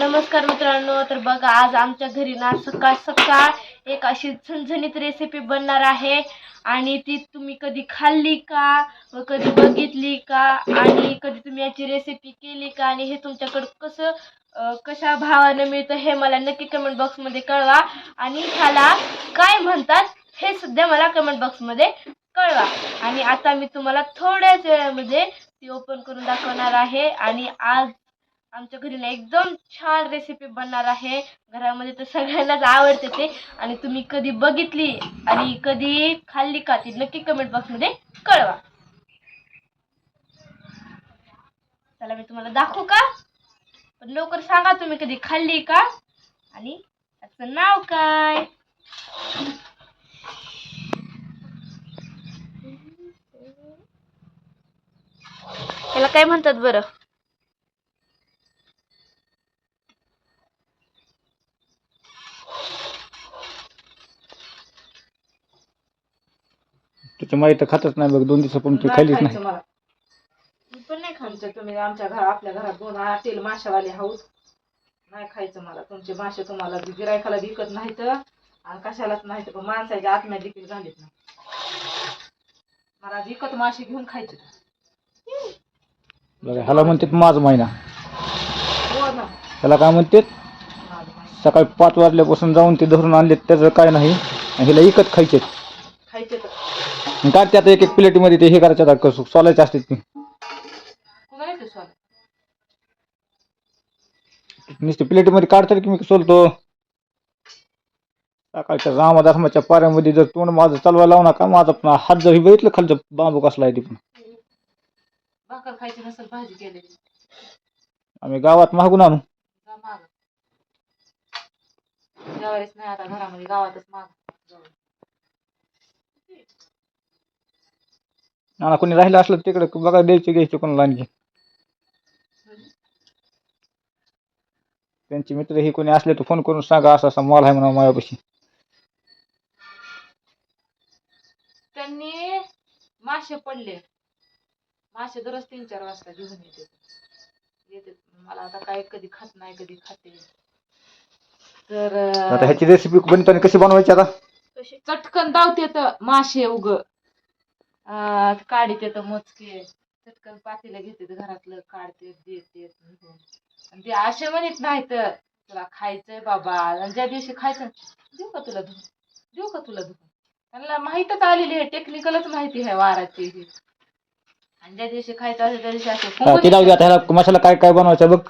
नमस्कार मित्रांनो. तर बघा, आज आमच्या घरी ना सकाळ सकाळ एक अशी झणझणीत रेसिपी बनणार आहे. आणि ती तुम्ही कधी खाल्ली का व कधी बघितली का आणि कधी तुम्ही याची रेसिपी केली का आणि हे तुमच्याकडं कशा भावानं मिळतं हे मला नक्की कमेंट बॉक्समध्ये कळवा. आणि ह्याला काय म्हणतात हे सुद्धा मला कमेंट बॉक्समध्ये कळवा. आणि आता मी तुम्हाला थोड्याच वेळामध्ये ती ओपन करून दाखवणार आहे. आणि आज आमच्या घरी ना एकदम छान रेसिपी बनणार आहे. घरामध्ये तर सगळ्यांनाच आवडते ते. आणि तुम्ही कधी बघितली आणि कधी खाल्ली का ती नक्की कमेंट बॉक्समध्ये कळवा. चला मी तुम्हाला दाखवू का? पण लवकर सांगा तुम्ही कधी खाल्ली का आणि त्याचं नाव काय. त्याला काय म्हणतात बरं? त्याच्या माहिती तर खातच नाही बघ. 2 दिवसापासून ती खाल्लीच नाही. मला मी पण नाही खाल्लं. तुम्ही आपल्या घरात 2 आतील माशावाले हाऊस नाही खायचं. मला तुमचे मासे तुम्हाला गिरायकाला विकत नाहीत आणि कशालाच नाहीत, पण माणसाच्या आत्म्या देखील घालीत नाही. मला विकत मासे घेऊन खायचे. बघा, ह्याला म्हणतात माझ महिना. हो ना, ह्याला काय म्हणतात? सकाळी 5 वाजल्यापासून जाऊन ते धरून आणले, त्याचं काय नाही. आणि ह्याला विकत खायचे. खायचे तर काय त्यात एक एक प्लेटमध्ये ते हे करायचं कसं सोलायचे असते ती कुणा येते स्वाद. नुसती प्लेटमध्ये काढतात की मी सोलतो. सकाळच्या रामधर्माच्या पाऱ्यामध्ये जर तोंड माझं चालवायला लावू नका. माझा पण हात जरी बघितलं खालचं बांबू कसला आहे ती पण. भाकर खायची नसेल भाजी केलेली आम्ही गावात मागून आणू. जा माग. ज्वारीच नाही आता घरामध्ये, गावातच माग. नाना कोणी राहिलं असलं तिकडे बघा, द्यायचे घ्यायचे कोणाला आणखी. त्यांचे मित्र हे कोणी असले तर फोन करून सांगा, असा असा माल आहे म्हणा माझ्यापाशी. त्यांनी मासे पडले. मासे दररोज 3-4 वाजता घेऊन येते. मला आता काय कधी खात नाही कधी खाते. तर आता ह्याची रेसिपी बनताना कशी बनवायची आता? चटकन धावते तर मासे काढीत येतं मोजके. चटकन पातेलं घेते घरातलं, काढते देते. आणि ते असे म्हणत नाही तर तुला खायचंय बाबा, आणि ज्या दिवशी खायचं देऊ का तुला धुवून. त्यांना माहीतच आलेली आहे, टेक्निकलच माहिती आहे वाराची ही. आणि ज्या दिवशी खायचं असेल त्या दिवशी ते जाऊ दे. आता ह्याला मसाला काय काय बनवायचा बघ.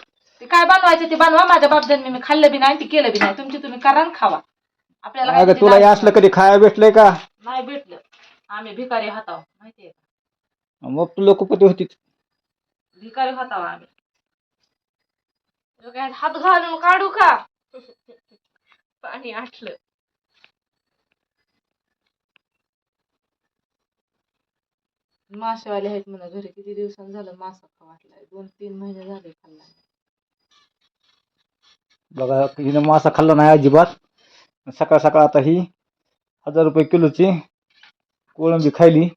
ते काय बनवायचं ते बनवा. माझ्या बापजांनी मी खाल्लं बी नाही, ते केलं बी नाही. तुम्ही करा आणि खावा. आपल्याला अगं तुला हे असलं कधी खायला भेटलंय का? नाही भेटलं. आम्ही भिकारी हाताव, माहितीये का? मग तू लोकपती होती. भिकारी हाताव आम्ही. काय हात घालून काढू का? पाणी आटलं. मासेवाले आहेत म्हणा घरी. किती दिवसांनी झालं मासा खा वाटलाय. 2-3 महिने झाले खाल्ला. बघा, हिनं मासा खाल्ला नाही अजिबात. सकाळ सकाळ आता ही 1000 रुपये किलोची कोळंबी खायली.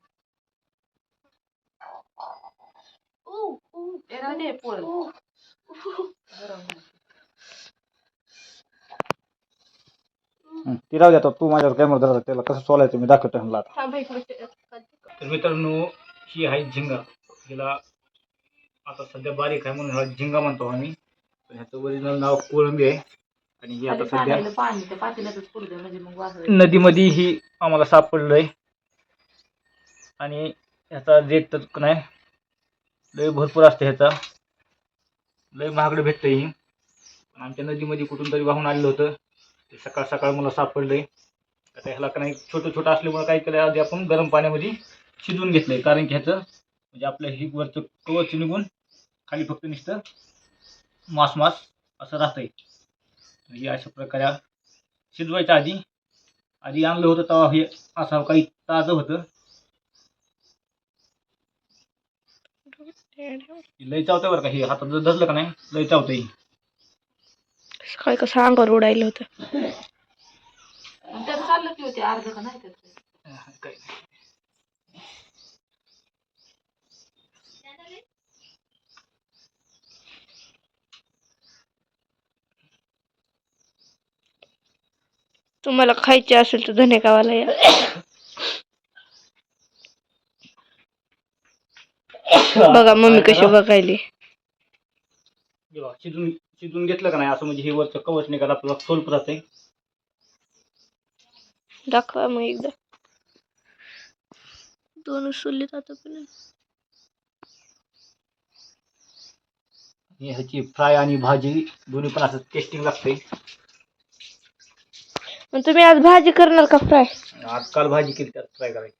ती राहू दे. आता तू माझ्यावर कॅमेरा धरला, त्याला कसं सोलायचं मी दाखवतो ह्यांना आता. तर मित्रांनो, ही आहे झिंगा. हिला आता सध्या बारीक आहे म्हणून ह्याला झिंगा म्हणतो आम्ही, पण ह्याचं ओरिजिनल नाव कोळंबी आहे. आणि ही आता सध्या नदीमध्ये ही आम्हाला सापडलंय. आणि ह्याचा रेट तर नाही, लय भरपूर असते. ह्याचा लय महागडं भेटतं ही. आमच्या नदीमध्ये कुठून तरी वाहून आलेलं होतं, ते सकाळ सकाळ मला सापडलंय. आता ह्याला का नाही छोटं छोटं असल्यामुळे काय केलं, आधी आपण गरम पाण्यामध्ये शिजवून घेतलंय. कारण की ह्याचं म्हणजे आपलं ही वरचं कवच निघून खाली फक्त नुसतं मास असं राहतंय. म्हणजे अशा प्रकारे शिजवायच्या आधी आणलं होतं तेव्हा हे असं काही ताजं होतं. लय चावतंय बरं का हे, हातात जर धरलं का नाही लय चावतंय. काय कसं अंगावर उडायलं होतं. त्यात चाललं की होते अर्ध का नाही त्यात काय तुम्हाला खायचे असेल तर धने गावाला या. बघा मम्मी कशी बघायली. जेव्हा शिजून शिजून घेतलं का नाही असं म्हणजे हे वरचं कवच निघाला आपल्याला सोलप जाते. दाखवा मग एकदा. दोन सोलले आतापर्यंत. ह्याची फ्राय आणि भाजी दोन्ही पण असं टेस्टिंग लागते. मग तुम्ही आज भाजी करणार का फ्राय? आजकाल भाजी केली त्यात फ्राय करायची.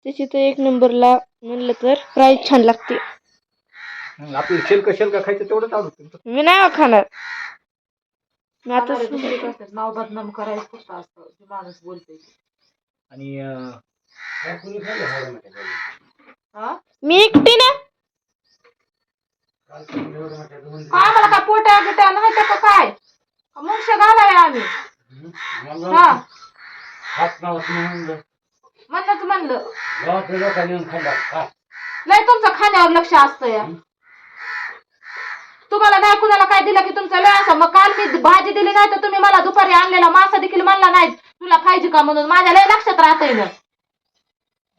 त्याची तर एक नंबरला म्हणलं तर फ्राय छान लागते. आपल्याला शेलका खायचं तेवढंच आवडतं. मी नाही खाणार. मी आता खाणारे दुसरेच असतात. नाव बदनाम करायचं फक्त असतं जे माणूस बोलतोय ते. आणि हा मी एकटी ना. काय मला काय पोट्या गिट्या नाही का काय मुंगश घालाय आम्ही. हा म्हणलं नाही तुमचं खाण्यावर लक्ष असतं या. तुम्हाला नाही कुणाला काय दिलं की तुमचं लय असं. मग काल मी भाजी दिली नाही तर तुम्ही मला दुपारी आणलेला मासा देखील म्हणला नाही तुला खायची का म्हणून. माझ्या लय लक्षात राहतंय ना.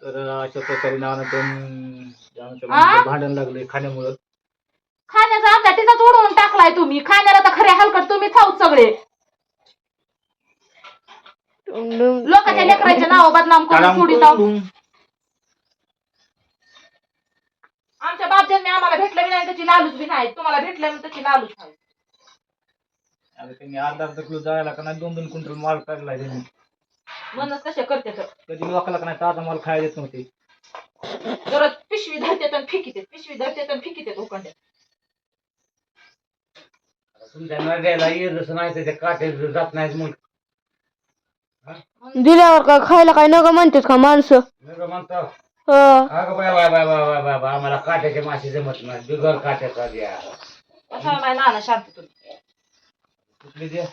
तर अशा प्रकारे आ? भांडण लागले खाण्यामुळं. खाण्याचा आमच्या तिचाच उडवून टाकलाय तुम्ही. खाण्याला तर खरे हलकट तुम्ही खाऊच सगळे. लोकांच्या लेकरांचे नाव बदनाम करून सोडित आहोत. आमच्या बापजांनी आम्हाला भेटलं बी नाही त्याची लालूच बी नाही. तुम्हाला भेटलं म्हणून त्याची लालूच नाही. आता त्यांनी अर्धा किलो जायला का नाही 2-2 क्विंटल माल काढलाय त्यांनी. म्हणूनच कसे करते तर कधी लोकांना का नाही ताजा माल खायला देत नव्हते. जरा पिशवी धरते आणि फिकीते. पिशवी धरते आणि फिकीते उकंड्यात. तुमच्या नद्याला ये जसं नाही त्याच्या काटे जात नाहीत मग दिल्यावर काय खायला काय नग म्हणतात का माणसं? म्हणतो हो. बाय आम्हाला काट्याचे मासे जमत नाही बिगर काट्याचा द्या. असा नाही नाना शांत तुम्ही. कुठली द्या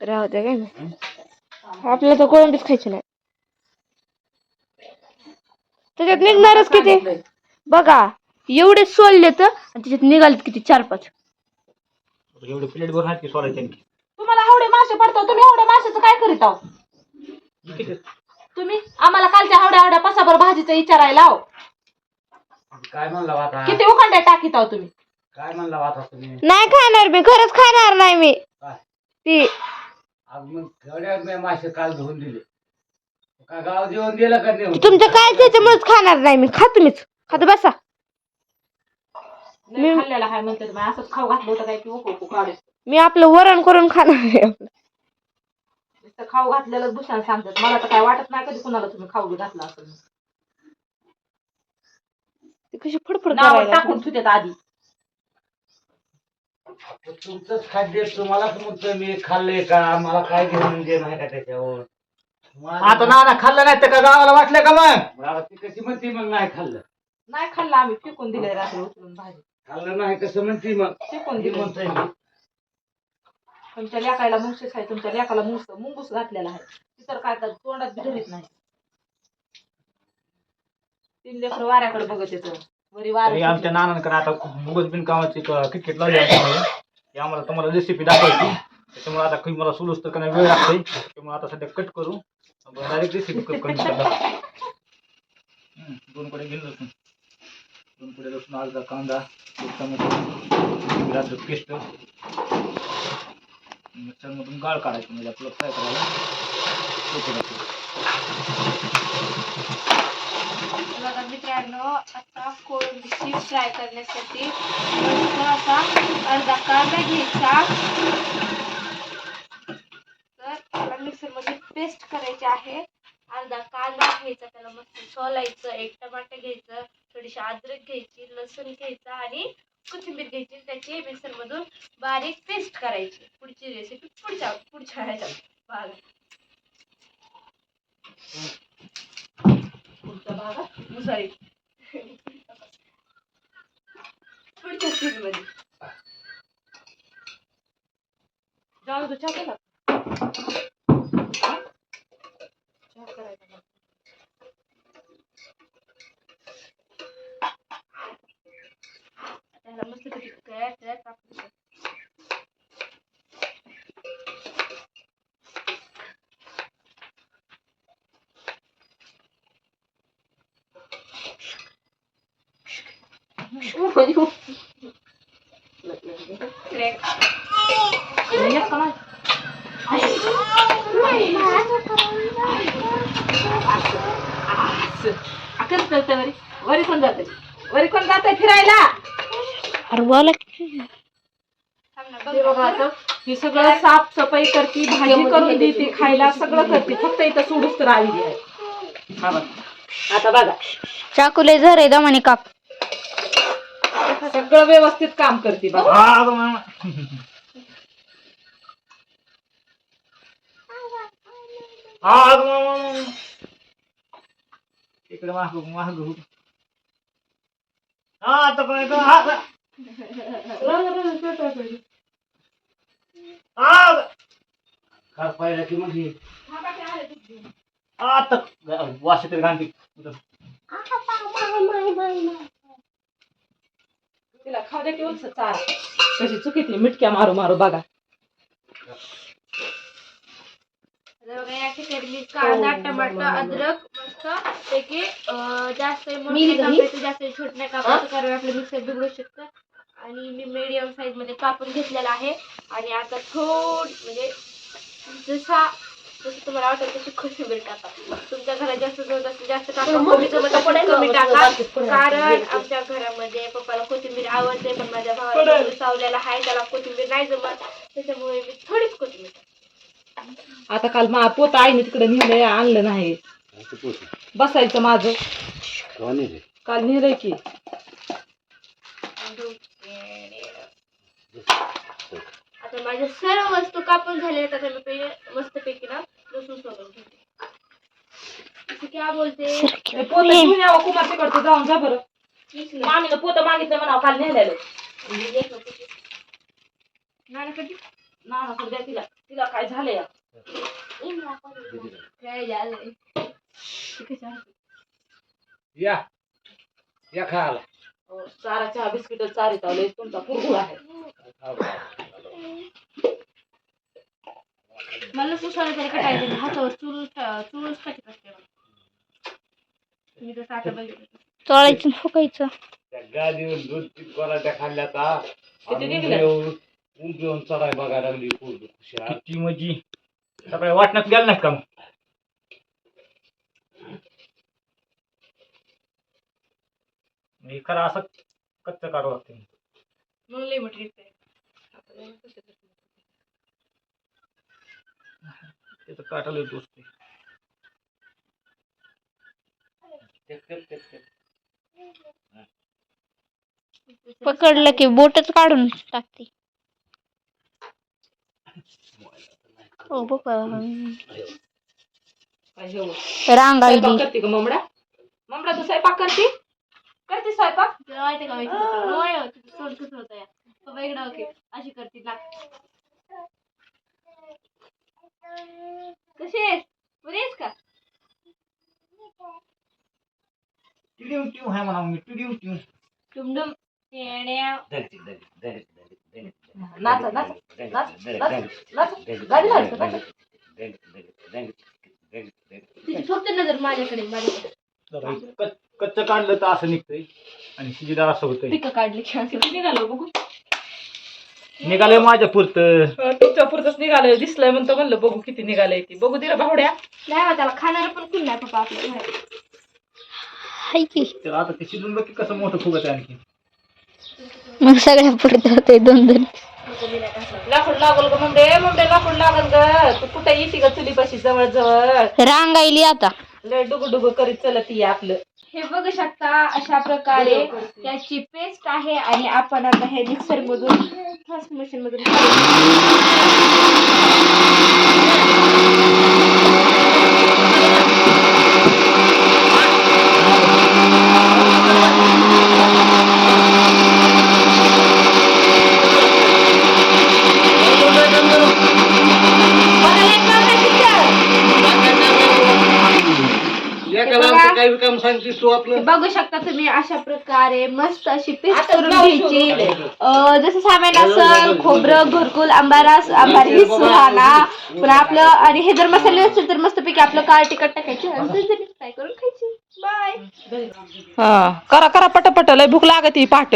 राहू द्या काय नाही. आपल्याला तर कोळंबीच खायची नाही. त्याच्यात निघणारच किती बघा. एवढे सोलले तर आणि त्याच्यात निघालेत किती 4-5. एवढे प्लेट भरून आहेत की सोडायचे. तुम्हाला एवढे मासे पडतो तुम्ही एवढ्या माशाचं काय करीत आहो तुम्ही? आम्हाला कालच्या एवढ्या पसाभर भाजीचं विचारायला आहो. काय म्हणला आता किती उखंड्या टाकीत आहो तुम्ही? काय म्हणला आता तुम्ही? नाही खाणार मी. खरंच खाणार नाही मी ती. आज मग थोड्या मासे काल धुवून दिले का गाव जेवण दिलं का नाही? तुमचं काय त्याच्यामुळेच खाणार नाही मी. खा तुम्हीच. खात बसा. नाही खाल्लेला हाय म्हणते तुम्ही. असंच खाऊ घातलं होतं काय की उकू काढू. मी आपलं वरण करून खाणार आहे. नुसतं खाऊ घातलेलं भूषण सांगतात. मला तर काय वाटत नाही कधी कुणाला तुम्ही खाऊ बी घातला असेल. ते कशी फडफड नाव करायला टाकून ठेवतात आधी. तुमचंच खाद्य तुम्हालाच म्हणतोय मी खाल्लंय का मला काय घेऊन दे नाही का त्याच्यावर. आता ना खाल्लं नाही तर का गावाला वाटलं का मग ती कशी म्हणते मग नाही खाल्लं. नाही खाल्लं आम्ही फेकून दिले रात्री उचलून भाजी. खाल्लं नाही कसं म्हणते मग फेकून दिले. म्हणतोय मी तुमच्या लेकायला मुंगशीच आहे. तुमच्या लेकाला मुंगूस घातलेला आहे. ती तर काय तर तोंडात बी धरीत नाही. 3 लेकरं वाऱ्याकडे बघत येतं. वरी वारे आमच्या नानांकडे आता मुगस बिन कामाची क्रिकेट लावली आहे. आम्हाला तुम्हाला रेसिपी दाखवायची त्याच्यामुळे आता काही मला सुलूस तर काही वेळ लागतोय. त्यामुळे आता सध्या कट करू डायरेक्ट रेसिपी करून 2 कडे घेऊन लसूण 2 कडे लसूण अर्धा कांदा 1 टमाटर अद्रक पेस्ट मिक्सरमधून गाळ काढायची म्हणजे आपलं फ्राय करायला सोपं जातं. बघा मित्रांनो आता कोळंबीची फ्राय करण्यासाठी असा अर्धा कांदा घ्यायचा. तर त्याला मिक्सरमध्ये पेस्ट करायची आहे. अर्धा कांदा घ्यायचा त्याला मस्त सोलायचं. 1 टमाटर घ्यायचं. थोडीशी अद्रक घ्यायची. लसूण घ्यायचा आणि कोथिंबीर घ्यायची. त्याची मिक्सरमधून बारीक पेस्ट करायची. पुढची रेसिपी पुढच्या ह्याच्यात बघा. पुढच्या भागात सॉरी पुढच्या सीनमध्ये जाऊ चहा केला. चहा करायचा. वरी कोण जाते वरी कोण जाते फिरायला अरे बोला हे बघा आता ही सगळं साफसफाई करते भाजी करून देते खायला सगळं करते फक्त इथं सोडूच तर आली आहे हा बघ. आता बघा चाकूले झर आहे दमाने काप सगळं व्यवस्थित काम करते बघा हा अगं मामा. हा अगं मामा. इकडे मागू मागू हा आता काय का हा पाहिजे की म्हणजे आता वाशी तरी घालते तिला खाऊ दे की चार कशी चुकीतली मिटक्या मारू मारू बघा या ठिकाणी मी कांदा टमाटर अद्रक मस्त पैकी जास्त मोठं कापायचं जास्त छोट नाही कापायचं कारण आपलं मिक्सर बिघडू शकतं आणि मी मीडियम साईज मध्ये कापून घेतलेला आहे आणि आता म्हणजे जसं तुम्हाला वाटत तशी कोथिंबीर टाका तुमच्या घरात जास्त जवळ असेल जास्त टाका कमी टाका कारण आमच्या घरामध्ये पप्पाला कोथिंबीर आवडते पण माझ्या भावाला चावलेला आहे त्याला कोथिंबीर नाही जमत त्याच्यामुळे मी थोडीच कोथिंबीर टाकते. आता काल पोत आईने तिकडे नेलंय आणलं नाही बसायचं माझं काल नेलंय की आता माझ्या सर्व वस्तू कापून झाल्या आहेत आता मी पहिले मस्तपैकी ना लसूण सोडून घेते असं क्या बोलते पोत घेऊन यावं कुमार तिकडचं जाऊन जा बरं मामीनं पोत मागितलं म्हणा काल नेलेलं नाना द्या तिला तिला काय झालंय काय झालंय या या खायला चारा चहा बिस्किट चारीत आलोय तुमचा कुरकुळ आहे मला सुसाला तरी कटायचं हातावर चुळूच टाकीत असते मी तर साठा बघितलं चोळायचं फुकायचं त्या गादीवर दूध पराठ्या खाल्ल्या का किती निघल्या? उंच चढाय बघायला लागली किती म्हणजे सगळ्या वाटण्यात गेलं नाही का मग? मी खरं असं कच्च काढू लागते मग लय मोठी त्याचं काटाला दोस्त पकडलं की बोटच काढून टाकते हो बघ रांगाई करते का ममडा ममडा तू स्वयंपाक करते स्वयंपाक माहिती का माहिती सोड कसं होतं या इकडं ओके अशी करते ना कशी आहेस बरी आहेस का टिडिव आहे म्हणा मी टिडिव डुमडुम येण्या नाचा नाच नाच नाच गाडी लावतो तिची फक्त नजर माझ्याकडे कच्च काढलं तर असं निघतंय आणि शिजीदार असं होतंय पिकं काढली किती निघालो बघू निघालंय माझ्या पुरतं तुमच्या पुरतच निघालंय दिसलंय म्हणलं बघू किती निघालंय ती बघू दे रे भावड्या नाही त्याला खाणार पण कोण नाही पप्पा आपल्या घरात त्याला आता ते शिजून बघ की कसं मोठं फुगत आहे आणखी मग सगळ्या पुढे होते दोन लाकूड लागल ग मुंडे लाकूड लागल ग तू कुठे येते ग चुलीपाशी जवळ जवळ रांगायली आता लय डुगु करीत चलत ये आपलं हे बघू शकता अशा प्रकारे त्याची पेस्ट आहे आणि आपण आता हे मिक्सर मधून फास्ट मशीन मधून काय काम सांगतेस तू आपलं? बघू शकता तुम्ही अशा प्रकारे मस्त अशी पेस्ट आता करून ब्लाऊज घ्यायची. शिवून जसं सामान असं खोबरं, घरकुल, आंबारी, सुहाणा, पण आपलं आणि हे जर मसाले असतील तर मस्तपैकी आपलं काळ तिखट टाकायची आणि झणझणीत फ्राय करून खायची. बाय. हा करा करा पटपट लय भूक लागत ही पहाट.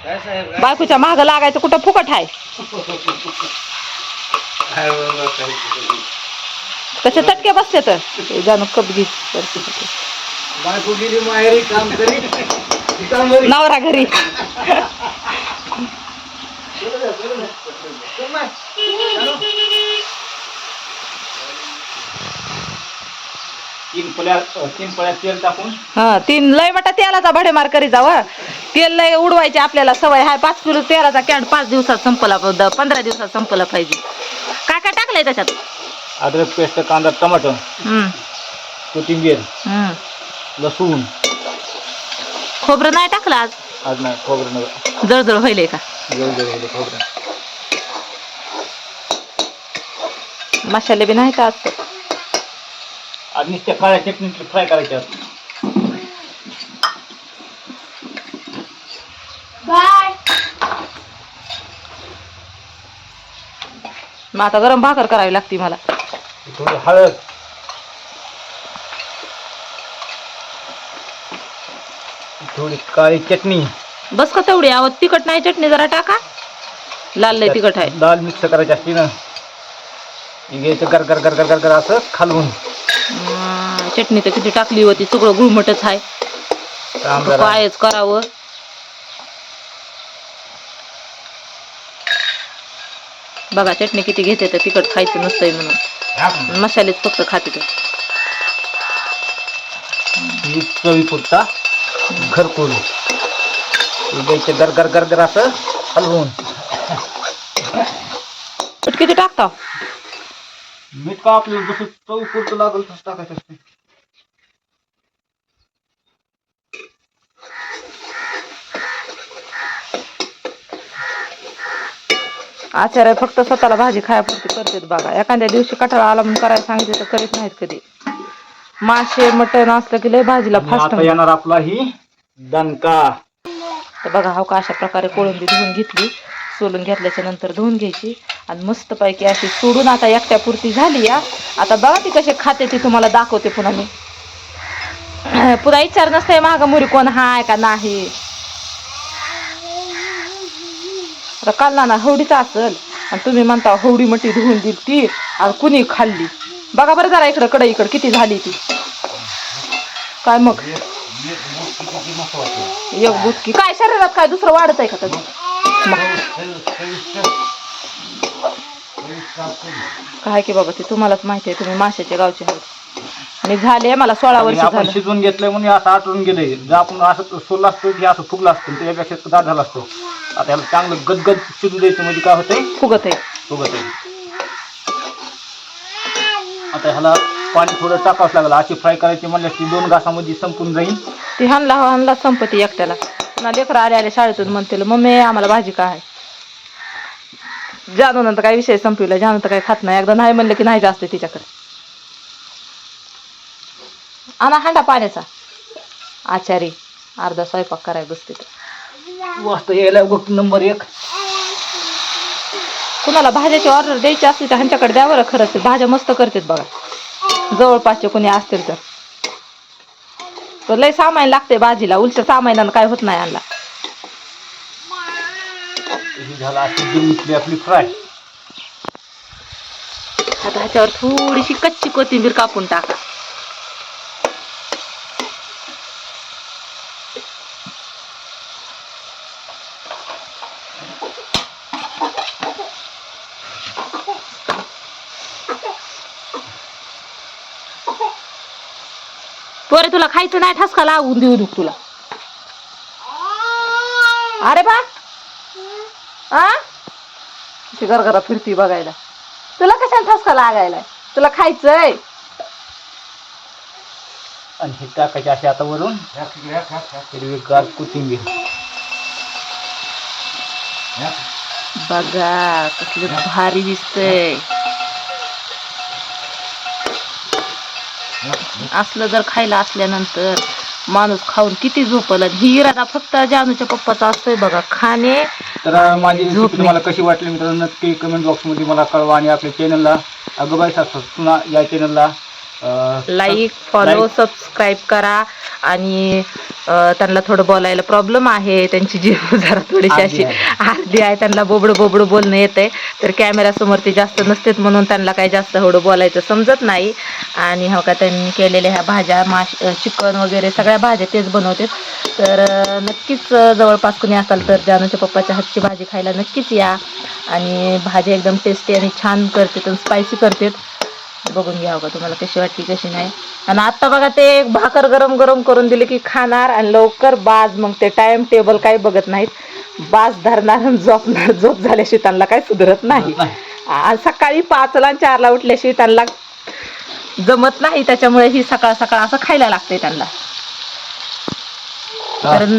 काय साहेब काय? बायकोच्या मागं लागायचं कुठं फुकट आहे. काय बाबा, काय कसे चटके बसते तर जाणू कप घे. बायको गेली माहेरी काम करी काम करी. नवरा घरी. तीन पळ्या तेल टाकून हा 3 लय मोठा तेलाचा भडेमार करी जाव. तेल लय उडवायचे आपल्याला सवय हाय. 5 किलो तेलाचा कॅन 5 दिवसात संपला 15 दिवसात संपला पाहिजे. काय काय टाकलंय त्याच्यात? अद्रक पेस्ट, कांदा, टमाटर, कोथिंबीर, लसूण. खोबरं नाही टाकलं आज? आज नाही खोबरं नव्हतं. जळजळ व्हायलंय का? जवळ खोबरं. मसाले बी नाही का आज? आज नुसत्या काळ्या चटणी फ्राय करायच्या. बाय. मग आता गरम भाकर करावी लागते मला. थोडी हळद, थोडी काळी चटणी. बस का तेवढी आवड? तिखट नाही चटणी जरा टाका. लाल लय तिखट आहे. डाळ मिक्स करायची असते ना. हे घ्यायचं गर गर गर गर गर गर असं खालवून. चटणी तर किती टाकली होती. सगळं गुळमटच आहे. कायच करावं. बघा चटणी किती घेते तर तिखट खायचं नसतंय म्हणून मसालेच फक्त खाते ते. चवीपुरता घरकुल द्यायचं गर गर गर गर असं हलवून. किती टाकता? मीठ का आपल्याला जसं चवीपुरतं लागेल तसं टाकायचं असते. आचार्य फक्त स्वतःला भाजी खायापुरती करतात बघा. एखाद्या दिवशी कटाळा आला म्हणून करायला सांगितलं तर करीत नाहीत कधी. मासे मटण असलं की लय भाजीला फास्ट. आता येणार आपला ही दणका. तर बघा हो का अशा प्रकारे कोळंबी धुवून घेतली. सोलून घेतल्याच्या नंतर धुवून घ्यायची आणि मस्तपैकी अशी सोडून आता एकट्या पुरती झाली या. आता बघा ती कशी खाते ती तुम्हाला दाखवते पुन्हा मी. पुन्हा विचार नसतंय मागं मुरी कोण हाय का नाही. आता काल ना हवडीच असल आणि तुम्ही म्हणता हवडी मटी धुवून दिली ती आणि कुणी खाल्ली. बघा बरं जरा इकडं इकडं किती झाली ती. काय मग एक बुटकी काय शरीरात काय दुसरं वाढत आहे का कधी? काय की बाबा ते तुम्हालाच माहिती आहे. तुम्ही माशाच्या गावचे आहात. मी झाले मला 16 वर्ष आपण झालं. शिजवून घेतलंय म्हणून असं आटून गेलंय. जर आपण असं सोललं असतं की असं फुगलं असतं त्याच्यापेक्षा दाट झालं असतं. आता याला चांगलं गदगद शिजू द्यायचं म्हणजे काय होतंय फुगत आहे. फुगत आहे. आता ह्याला पाणी थोडं टाकावंच लागलं. अशी फ्राय करायची म्हणल्यास ती 2 घासामध्ये संपून जाईल. ती हानला संपत्ती एकट्याला. पुन्हा लेकरं आले शाळेतून म्हणतील मम्मी आम्हाला भाजी काय आहे. जानू नंतर काय विषय संपविला. जानू तर काय खात नाही. एकदा नाही म्हणलं की नाही जास्त तिच्याकडे. आणा हांडा पाण्याचा. आचारी अर्धा स्वयंपाक करायला बसते तर. मस्त यायला नंबर 1. कुणाला भाज्याची ऑर्डर द्यायची असली तर ह्यांच्याकडे द्या बरं. खरंच भाज्या मस्त करतात बघा. जवळपासचे कोणी असतील तर लय सामान लागते भाजीला. उलट सामानानं काय होत नाही आणला. झाला अशी आपली फ्राय. आता ह्याच्यावर थोडीशी कच्ची कोथिंबीर कापून टाका. पोरे तुला खायचं नाही ठसका लागून देऊ तुला. अरे बा घरघरात फिरती बघायला. तुला कशाला ठसका लागायला? तुला खायचंय. आणि हे टाकायचे असे आता वरून हिरवीगार कोथिंबीर. बघा कसलं भारी दिसतंय. असलं जर खायला असल्यानंतर माणूस खाऊन किती झोपल. आणि ही इरादा फक्त जानूच्या पप्पाचा असतोय बघा, खाणे. तर माझी रेसिपी तुम्हाला कशी वाटली मित्रांनो नक्की कमेंट बॉक्समध्ये मला कळवा. आणि आपल्या चॅनलला अगोबाई सासू सुना या चॅनलला लाईक, फॉलो, सबस्क्राईब करा. आणि त्यांना थोडं बोलायला प्रॉब्लेम आहे, त्यांची जीभ जरा थोडीशी अशी अर्धी आहे, त्यांना बोबडं बोलणं येतंय. तर कॅमेऱ्यासमोर ते जास्त नसतेत म्हणून त्यांना काही जास्त एवढं बोलायचं समजत नाही. आणि हो का त्यांनी केलेल्या ह्या भाज्या, चिकन वगैरे सगळ्या भाज्या तेच बनवते. तर नक्कीच जवळपास कुणी असाल तर जानूच्या पप्पाच्या हातची भाजी खायला नक्कीच या. आणि भाजी एकदम टेस्टी आणि छान करते, स्पायसी करते. बघून घ्या का तुम्हाला कशी वाटली कशी नाही. आणि आत्ता बघा ते भाकर गरम करून दिले की खाणार आणि लवकर बाज. मग ते टाइम टेबल काही बघत नाहीत, बाज धरणार आणि झोपणार. झोप झाल्याशिवाय त्यांना काही सुधरत नाही. आणि सकाळी 5ला आणि 4ला उठल्याशिवाय त्यांना जमत नाही. त्याच्यामुळे ही सकाळ सकाळ असं खायला लागते त्यांना.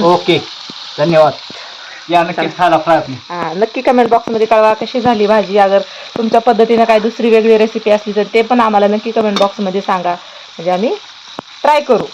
ओके, धन्यवाद. या नक्कीच खायला प्रयत्न. नक्की कमेंट बॉक्समध्ये कळवा कशी झाली भाजी. अगर तुमच्या पद्धतीनं काय दुसरी वेगळी रेसिपी असली तर ते पण आम्हाला नक्की कमेंट बॉक्समध्ये सांगा, म्हणजे आम्ही ट्राय करू.